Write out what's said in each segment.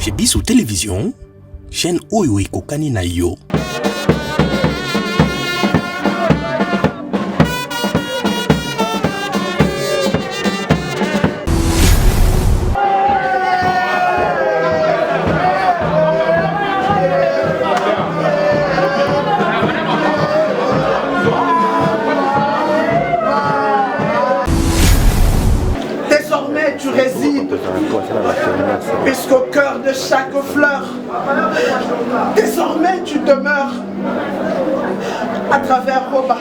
Chez Bissou Télévision, chaîne Oyo Kokani na yo. Désormais tu résides, puisqu'au cœur de chaque fleur, désormais tu demeures. À travers Roba,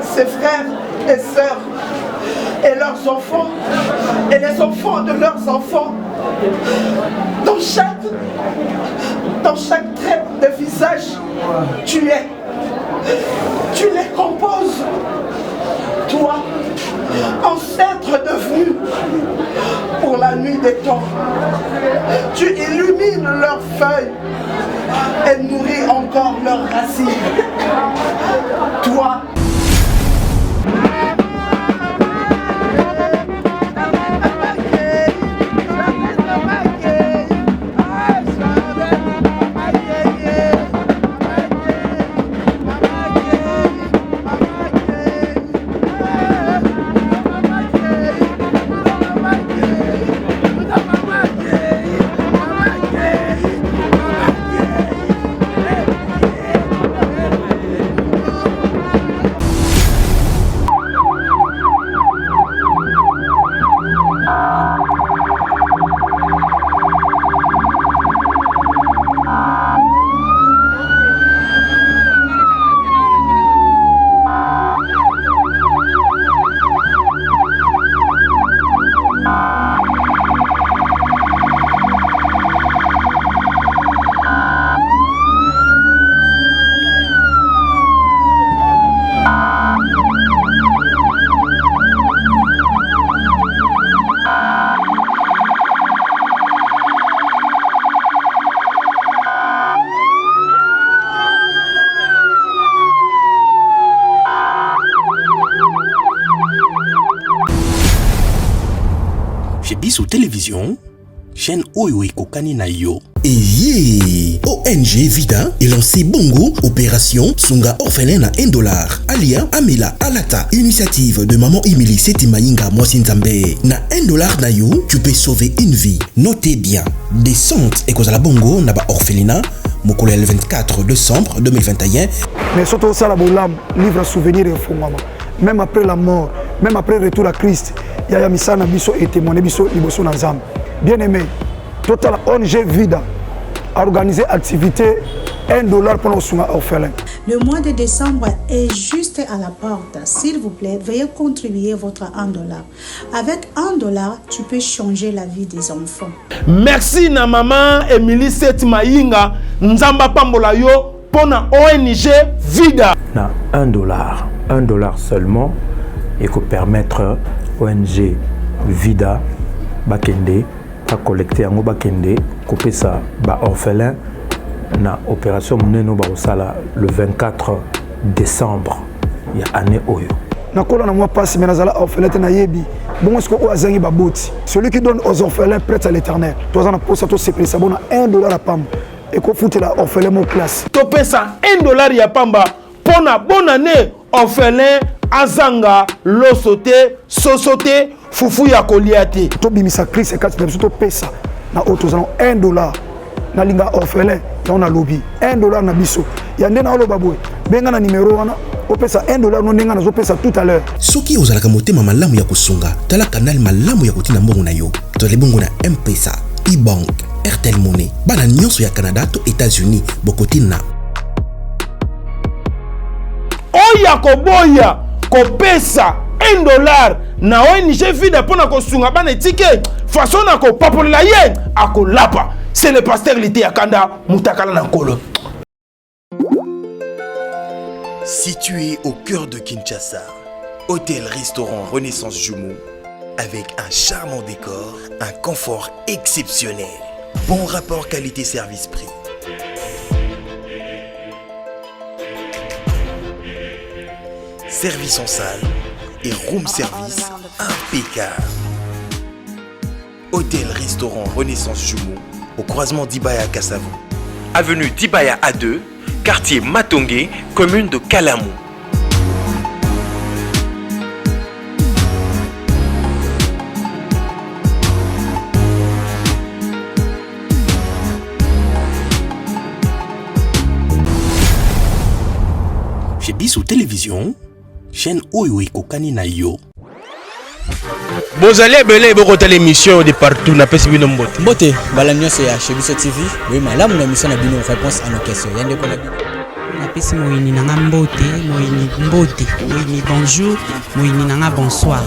ses frères et sœurs, et leurs enfants, et les enfants de leurs enfants, dans chaque trait de visage, tu les composes. Toi, ancêtre devenu pour la nuit des temps, tu illumines leurs feuilles et nourris encore leurs racines. Toi, Chez Bissou Télévision, chaîne Oyo Kokani na yo. Et ONG Vida est lancé Bongo, opération Sunga orphelin à $1. Alia Amela Alata, initiative de maman Emily Setimainga Mwasinzambe. Na $1 na yo, tu peux sauver une vie. Notez bien, descente et cause à la Bongo na ba orphelinat, mokolo le 24 décembre 2021. Mais surtout ça la bolam, livre souvenir et fondement. Même après la mort, même après le retour à Christ, il y a misana biso et témoigné biso liboso na nzambe. Bien aimé, total ONG Vida a organisé activité $1 pour nos soins orphelins. Le mois de décembre est juste à la porte. S'il vous plaît, veuillez contribuer votre $1. Avec $1, tu peux changer la vie des enfants. Merci na maman Emily Setimainga Nzamba Pambola yo pour na ONG Vida. Na $1 seulement et que permettre ONG Vida bakende à collecter en bakende couper ça ba orphelin na opération meneno ba osala le 24 décembre ya année oyo nakola na moi passe mais nazala orphelin na yebi bon est-ce que o azangi baboti celui qui donne aux orphelins prête à l'éternel toi na posa to c'est ça bon $1 à pam et ko foutre la orphelin mon classe to pesa $1 ya pamba pour na bonne année orphelin azanga losote sosote fufu ya koliate to bimisa Christ et quatre to pesa na autozana $1 na linga orphelin na lobby $1 na biso ya ndena olo babwe benga na numéro wana opesa $1 no ndenga na zo pesa tout à l'heure soki ozalaka motema malamu ya kusunga tala kanal malamu ya kotina mbongo na yo tole bongo na M-Pesa, e-bank, Airtel Money bana nyonso ya Canada to États-Unis bokotina oya koboya kopesa $1 na ONG Vida pona kosunga bana tike façon na ko papolela ye akolapa. C'est le pasteur Lité Akanda Moutakala Nankolo. Situé au cœur de Kinshasa, hôtel-restaurant Renaissance Jumeau, avec un charmant décor, un confort exceptionnel, bon rapport qualité-service-prix. Service en salle et room service impeccable. Hôtel-restaurant Renaissance Jumeau au croisement d'Ibaya Kassavo. Avenue d'Ibaya A2, quartier Matongé, commune de Kalamou. Chez Bissou Télévision, chaîne Oyo Kokani na yo. Bozali ebele bokota l'émission de partout na pesi bino mbote. Mbote, bala nyonso ya chez Biso TV. Oui, malamu na mission na bino réponse à nos questions. Yande ko na bino. Na pesi moyini nanga mbote, moyini mbote, moyini bonjour, moyini nanga bonsoir.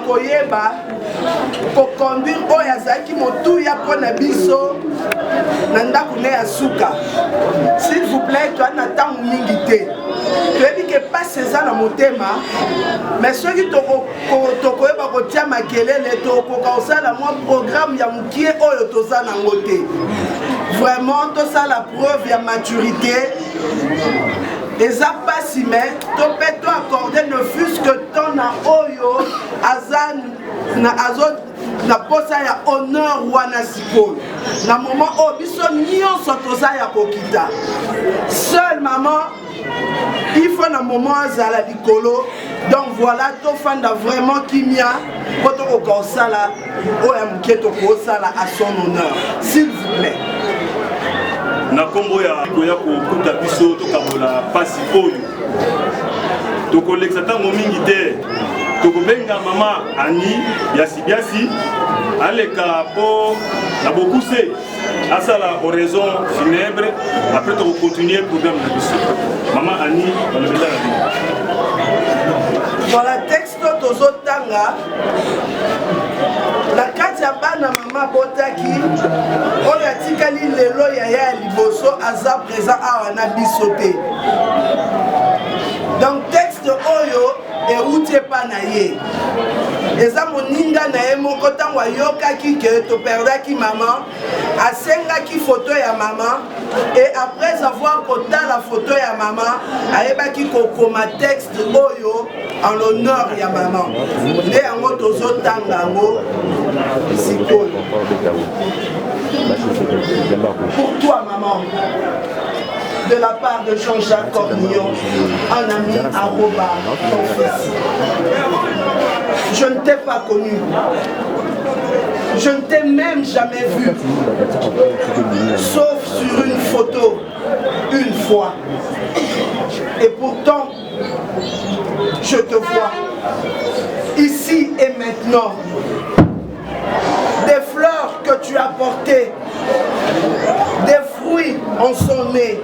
koyeba koconduire oyo azalaki motuya mpo na biso na ndako ne ya suka. S'il vous plaît, toa na ntango mingi te toyebi ke pasi eza na motema, mais soki tokoyeba kotia makelele tokoka kosala mwa programme ya mokie oyo toza nango te. Vraiment tosala preuve ya maturité. Eza pasi me to pe to accorder ne fût-ce que ton na oyo azo na posa ya honneur wana sikoyo na moment oyo biso nyonso toza ya kokita. Seul maman il faut na moment azala likolo. Donc voilà, tofanda vraiment kimia po tokoka kosala oyo ya mokie tokosala à son honneur, s'il vous plaît. Na kombo ya koya kokuta biso tokabola pasi oyo tokolekisa ntango mingi te tokobenga mama Ani ya Sibiasi aleka po na bokuse à ça la oraison funèbre. Après, tu vas continuer le programme de l'issue. Maman Annie, on le met dans la vie. Voilà, texte tozotanga. La carte ya bana mama botaki. Oyo atikali lelo yaya liboso aza présent awa na bisote. Donc texte oyo euti epa na ye. Eza moninga na ye moko ntango ayokaki ke toperdaki mama, asengaki photo ya mama, et après avoir kotala photo ya mama, ayebaki kokoma texte oyo en l'honneur ya mama. Nde yango tozotanga yango sikoyo. Pour toi maman, de la part de Jean-Jacques Cornillon, un ami arroba ton fils. Je ne t'ai pas connu. Je ne t'ai même jamais vu. Sauf sur une photo, une fois. Et pourtant, je te vois. Ici et maintenant. Des fleurs que tu as portées. Des fruits en son nez.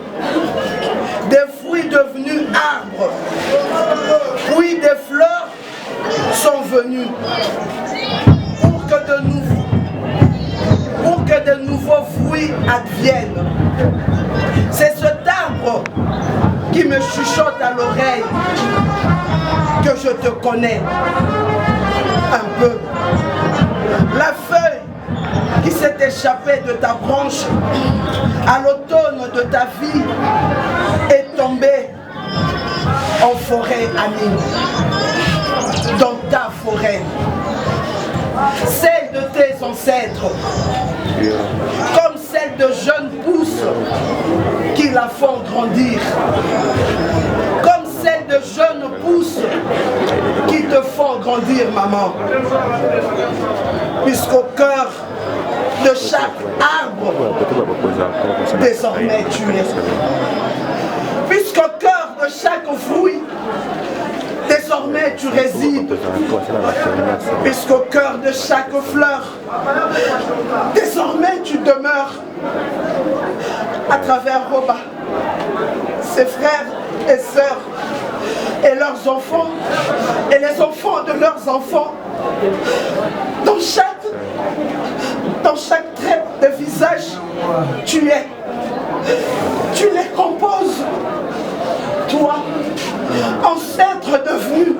Des fruits devenus arbres. Puis des fleurs sont venus pour que de nouveaux fruits adviennent. C'est cet arbre qui me chuchote à l'oreille que je te connais un peu. La feuille qui s'est échappée de ta branche à l'automne de ta vie est tombée en forêt amine, dans ta forêt, celle de tes ancêtres, comme celle de jeunes pousses qui la font grandir, comme celle de jeunes pousses qui te font grandir, maman, puisqu'au cœur de chaque arbre, désormais tu es. Puisqu'au cœur de chaque fruit, désormais tu résides. Puisqu'au cœur de chaque fleur, désormais tu demeures. À travers Roba, ses frères et sœurs, et leurs enfants, et les enfants de leurs enfants, dans chaque trait de visage, tu es. Tu les composes. Toi, ancêtre devenu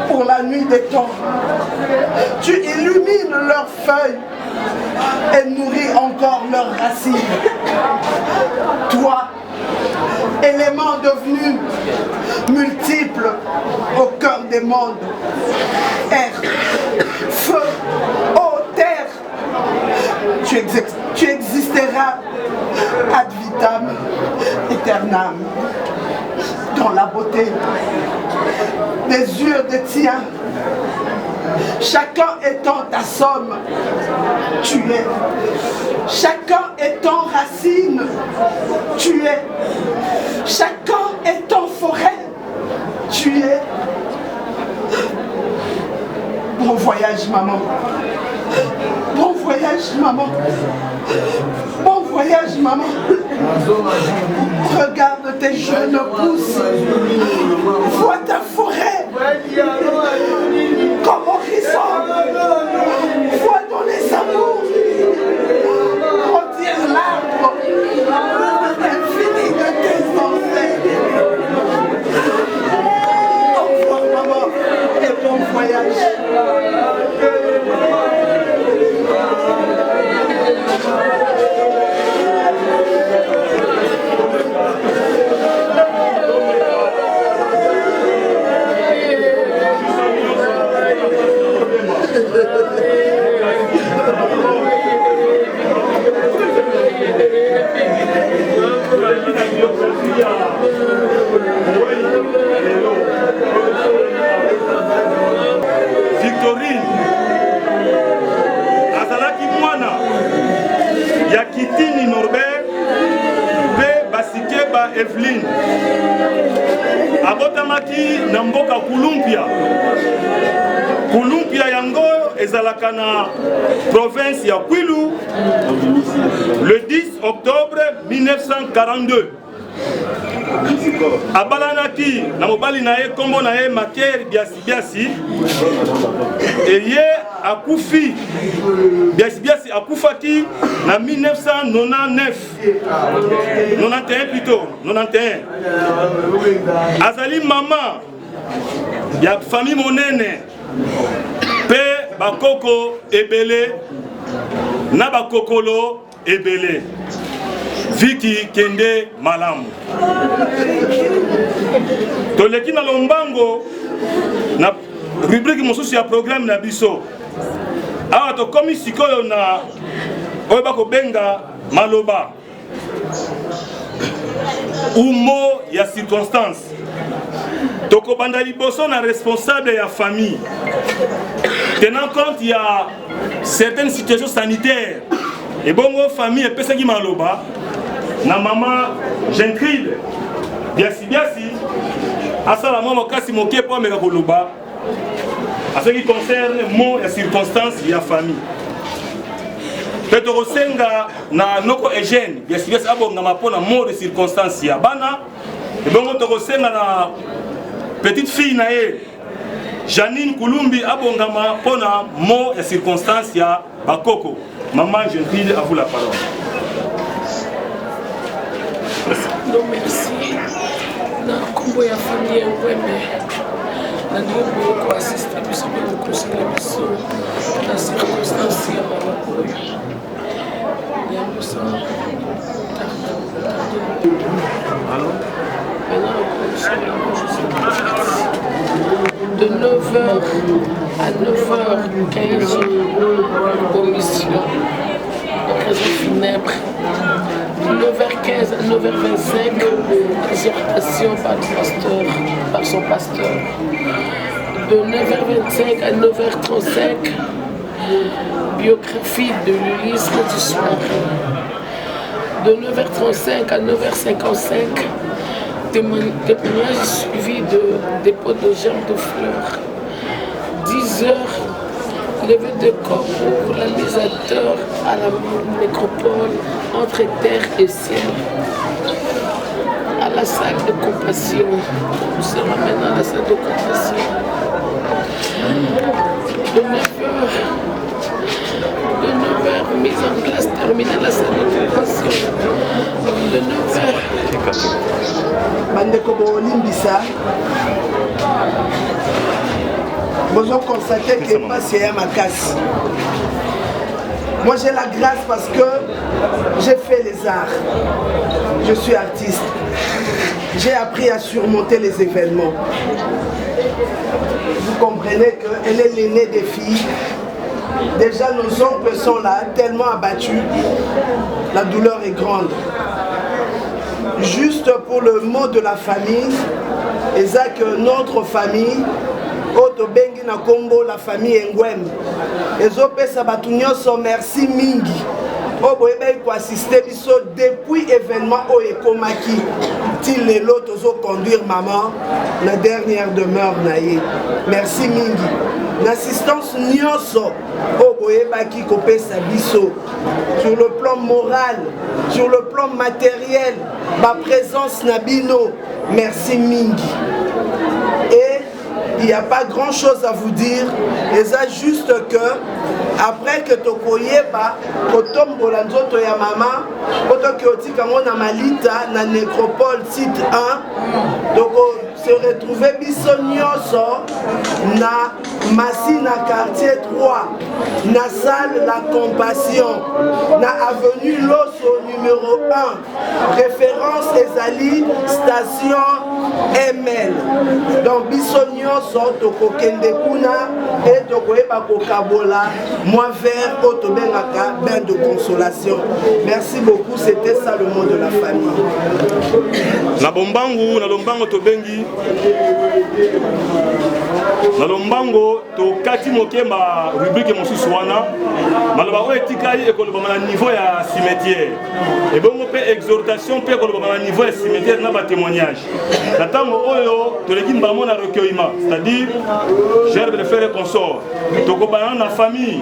pour la nuit des temps, tu illumines leurs feuilles et nourris encore leurs racines. Toi, élément devenu multiple au cœur des mondes, air, feu, eau, terre, tu existeras ad vitam aeternam, dans la beauté des yeux de tien, chacun étant ta somme, tu es, chacun étant racine, tu es, chacun étant forêt, tu es. Bon voyage maman, bon voyage maman, bon voyage maman. Regarde tes jeunes pousses, vois ta forêt comme horizon, vois dans les amours grandir l'arbre infini de tes ancêtres. Au revoir maman et bon voyage. Victorine azalaki mwana ya Kitini Norbert pe Basikeba Eveline abotamaki na mboka Kulumpia yango ezalaka na province ya Kwilu Le 10 octobre 1942. Abalanaki na mobali na ye kombo na ye Maker Biasi et akufi Biasi akufaki na 1999 91 plutôt 91 azali mama ya famille monene pe bakoko ebele na bakokolo ebele Viki Kende Malamu. Toleki na lombango na rubrique mosusu ya programme na biso. Awa to komi sikoyo na oba ko benga maloba. Umo ya circonstance. Toko banda liboso na responsable ya famille. Tenant compte il y a certaines situations sanitaires. Et bongo famille et pesa ki maloba. Na maman Genkride Biasi asala mama kasi moke po meka koloba à ce qui concerne mon et circonstances ya famille Petro Senga na noko Eugène Biasi abonga mapona mot de circonstances ya bana et bongo to senga na petite fille na ye Janine Kulumbi abonga mapona mot et circonstances ya bakoko. Maman Genkride, à vous la parole. Non, merci. Na kombo ya famille Ngwembe. Na ndio ko assister biso ko conseiller biso na circonstance ya mabako. Ya biso. Allô? De 9h à 9h15 commission raison funèbre. De 9h15 à 9h25 exhortation par son pasteur. De 9h25 à 9h35 biographie de l'Ulysse du soir. De 9h35 à 9h55 témoignage suivi de dépôt de germes de fleurs. 10h, levée de corps pour la mise à terre à la nécropole entre terre et ciel. À la salle de compassion. On se ramène à la salle de compassion. De 9h, mise en place terminée à la salle de compassion. De 9h. Bandeko Limbisa, vous avez constaté que c'est à ma casse. Moi j'ai la grâce parce que j'ai fait les arts. Je suis artiste. J'ai appris à surmonter les événements. Vous comprenez qu'elle est l'aînée des filles. Déjà nos oncles sont là, tellement abattus. La douleur est grande. Juste pour le mot de la famille, et ça que notre famille, Otobengi na Congo, la famille Ngwem, et Zopesa Batunyoso, merci Mingi. Oboebe ko assister biso depuis événement o ekomaki til lelo tozo conduire maman la dernière demeure naie. Merci Mingi. L'assistance nyonso oboeba ki kopesa biso sur le plan moral, sur le plan matériel, ma présence nabino. Merci Mingi. Et il n'y a pas grand chose à vous dire, et ça juste que après que tokoyeba kotombola nzoto ya mama otoki otika ngona malita na nécropole site 1 donc se retrouver biso nyonso na Massina quartier 3 na salle la compassion na avenue Loso numéro 1 référence ezali station ML donc biso nyonso tokokende kuna et tokoyeba kokabola moi vers Otobengaka bain de consolation. Merci beaucoup, c'était ça le mot de la famille. Na lombango to bengi. Na lombango to kati mokemba rubrique mosusu wana. Maloba o etikali ekoloba na niveau ya cimetière. Et bongo pe exhortation pe ekoloba na niveau ya cimetière na ba témoignage. Na tango oyo to leki mbamo na recueillement, c'est-à-dire gerbe de frères et consorts. To ko ba na famille.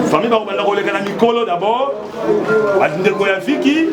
Famille ba ko banda ko leka na mikolo d'abord. Ndeko ya viki.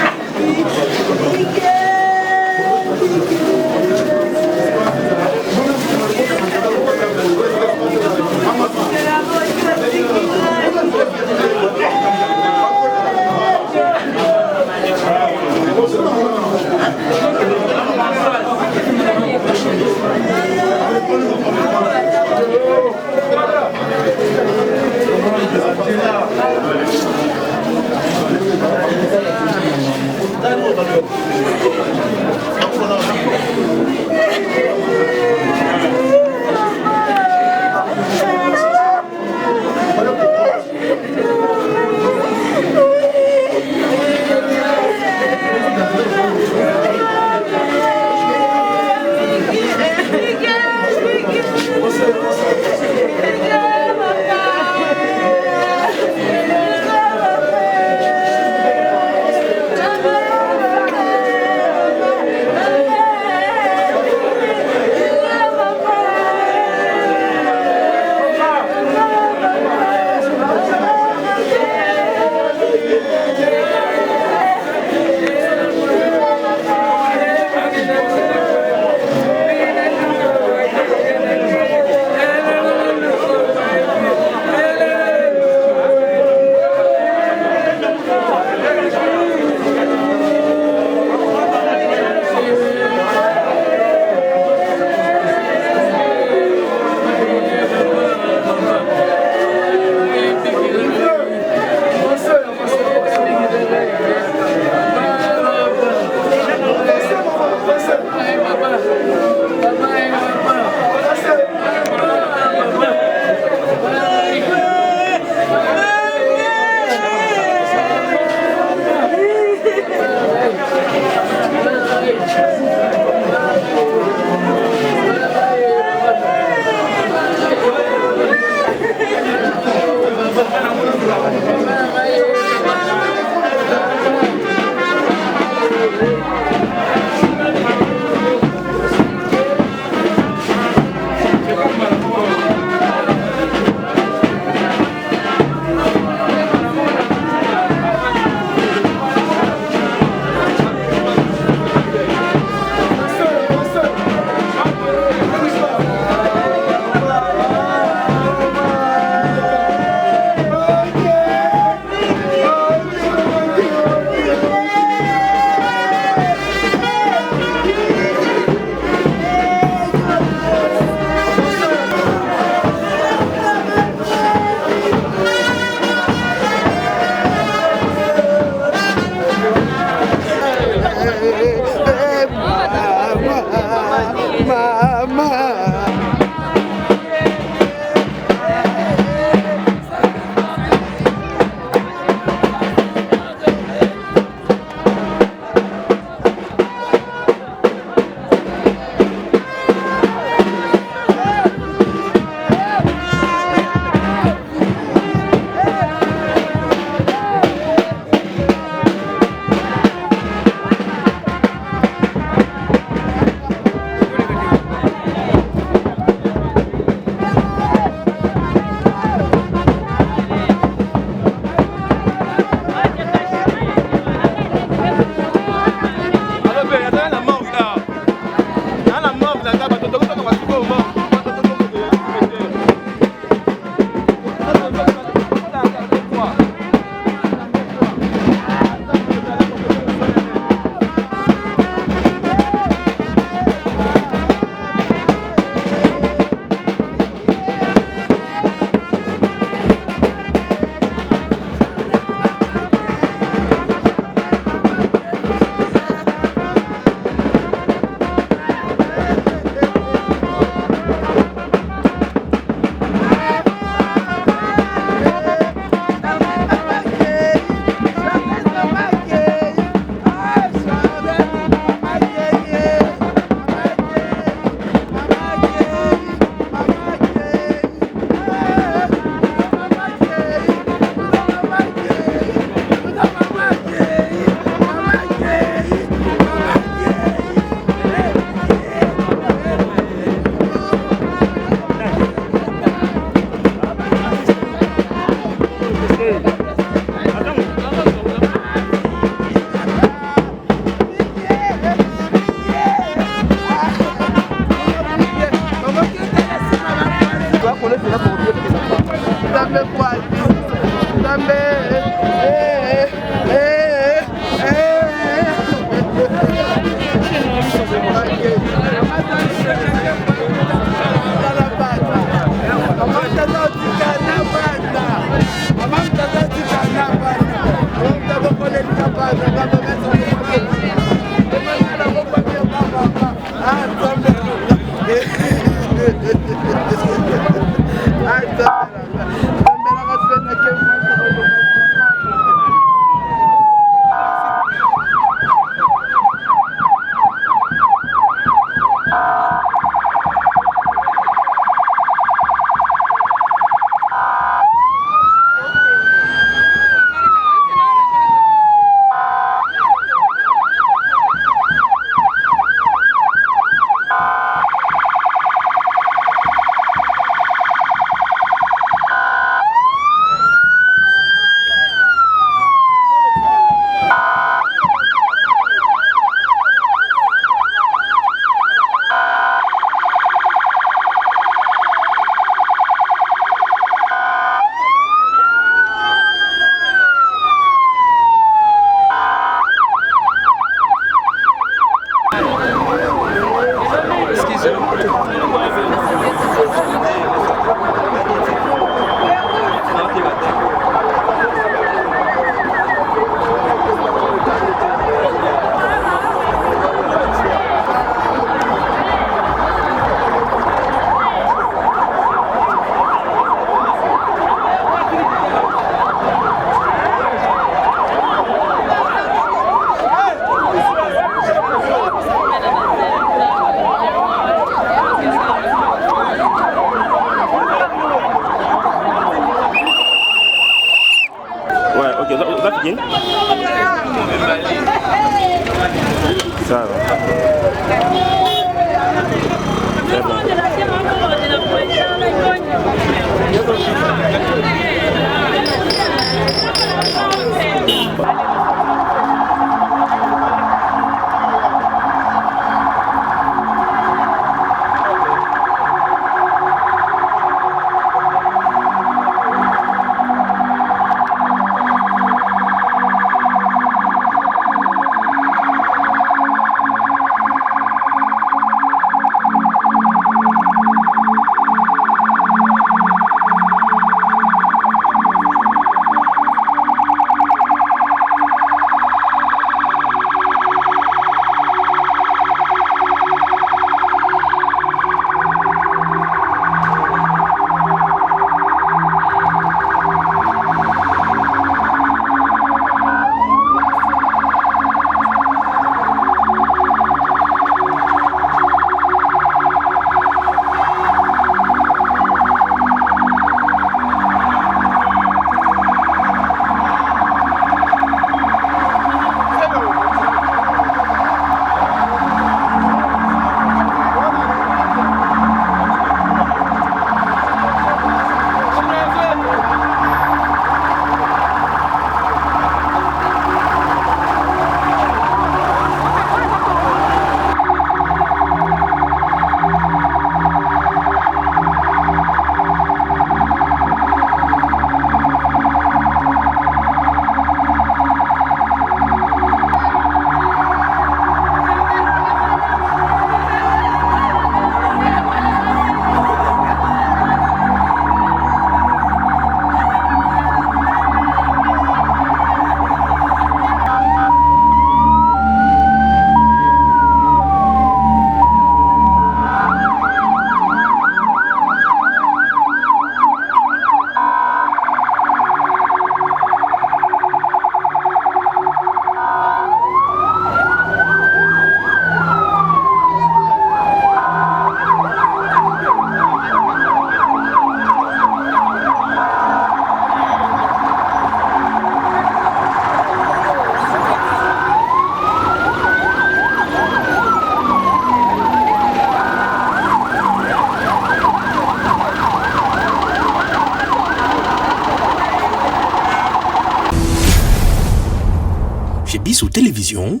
Biso télévision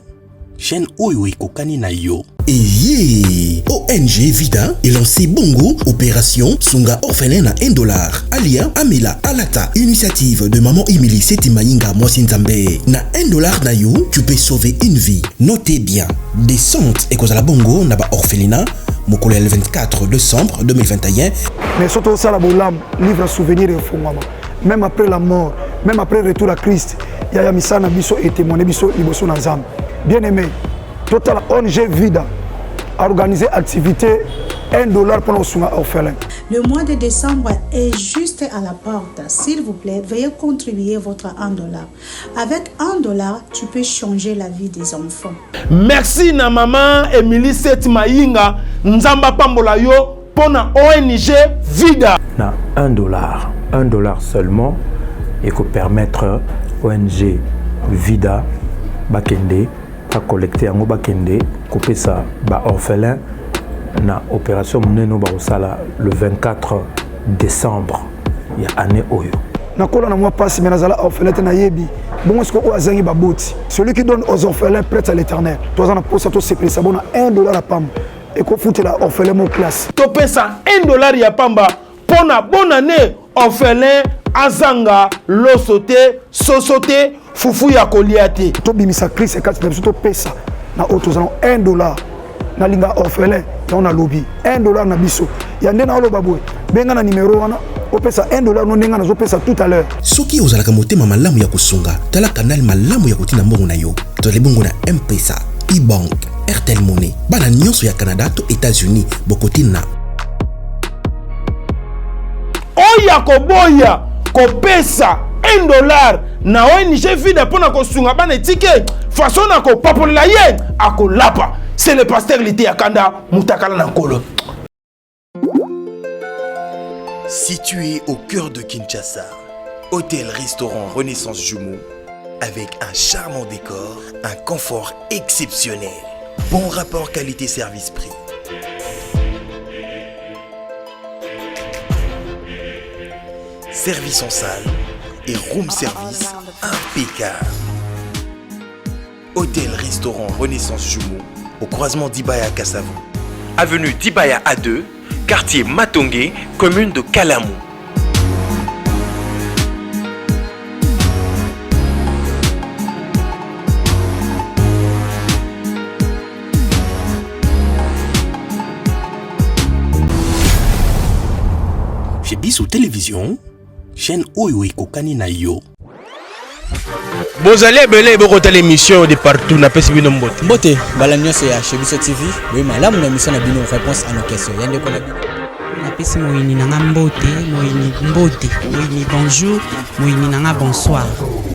chaîne oyo ekokani na yo. Eye ONG Vida est lancé Bongo, opération Sunga orphelin à $1. Alia, Amela, Alata, initiative de maman Emily Seti Mayinga Mwasinzambe. Na $1 na you, tu peux sauver une vie. Notez bien, descente et cause à la Bongo na ba orphelinat, mokolo le 24 décembre 2021. Mais surtout ça la bolam, livre souvenir et fongama. Même après la mort, même après le retour à Christ, il y a misana biso et témoigné biso liboso na nzambe. Bien aimé, total ONG Vida a organisé activité $1 pour nos orphelins. Le mois de décembre est juste à la porte. S'il vous plaît, veuillez contribuer votre $1. Avec $1, tu peux changer la vie des enfants. Merci na maman Emily Seti Mayinga Nzamba Pambola yo pour na ONG Vida. Na $1 seulement et que permettre ONG Vida bakende à collecter en bakende couper ça ba orphelin na opération meneno ba osala le 24 décembre ya année oyo nakola na moi passe mais nazala orphelin na yebi bon est-ce que o azangi baboti celui qui donne aux orphelins prête à l'éternel toi on a posé tout c'est ça bon $1 à pam et ko foutre la orphelin mon classe to pesa $1 ya pamba pour na bonne année orphelin azanga losote sosote fufu ya koliate to bimisa Christ et quatre to pesa na auto $1 na linga orphelin on a lobby $1 na biso ya ndena olo babwe benga na numéro wana opesa $1 no nenga na zo pesa tout à l'heure soki ozalaka motema malamu ya kusunga tala kanal malamu ya kotina mbongo na yo tole bongo na M-Pesa, e-bank, Airtel Money bana nyonso ya Canada to États-Unis bokotina oya koboya kopesa $1 na ONG Vida pona kosunga bana tike façon na ko papolela ye akolapa. C'est le pasteur Lité Akanda Moutakala Nankolo. Situé au cœur de Kinshasa, hôtel-restaurant Renaissance Jumeau, avec un charmant décor, un confort exceptionnel, bon rapport qualité-service-prix. Service en salle et room service impeccable. Hôtel-restaurant Renaissance Jumeau, au croisement d'Ibaya Kassavou. Avenue d'Ibaya A2, quartier Matongé, commune de Kalamou. Chez Bissou Télévision, chaîne Oyo Kokani na yo. Vous allez belé beaucoup l'émission de partout na pesi bino mbote. Mbote balanyo c'est chez Bissou TV. Oui malamu na mission na bino réponse à nos questions. Yande ko na pesi moyini nanga mbote, moyini bonjour, moyini nanga bonsoir.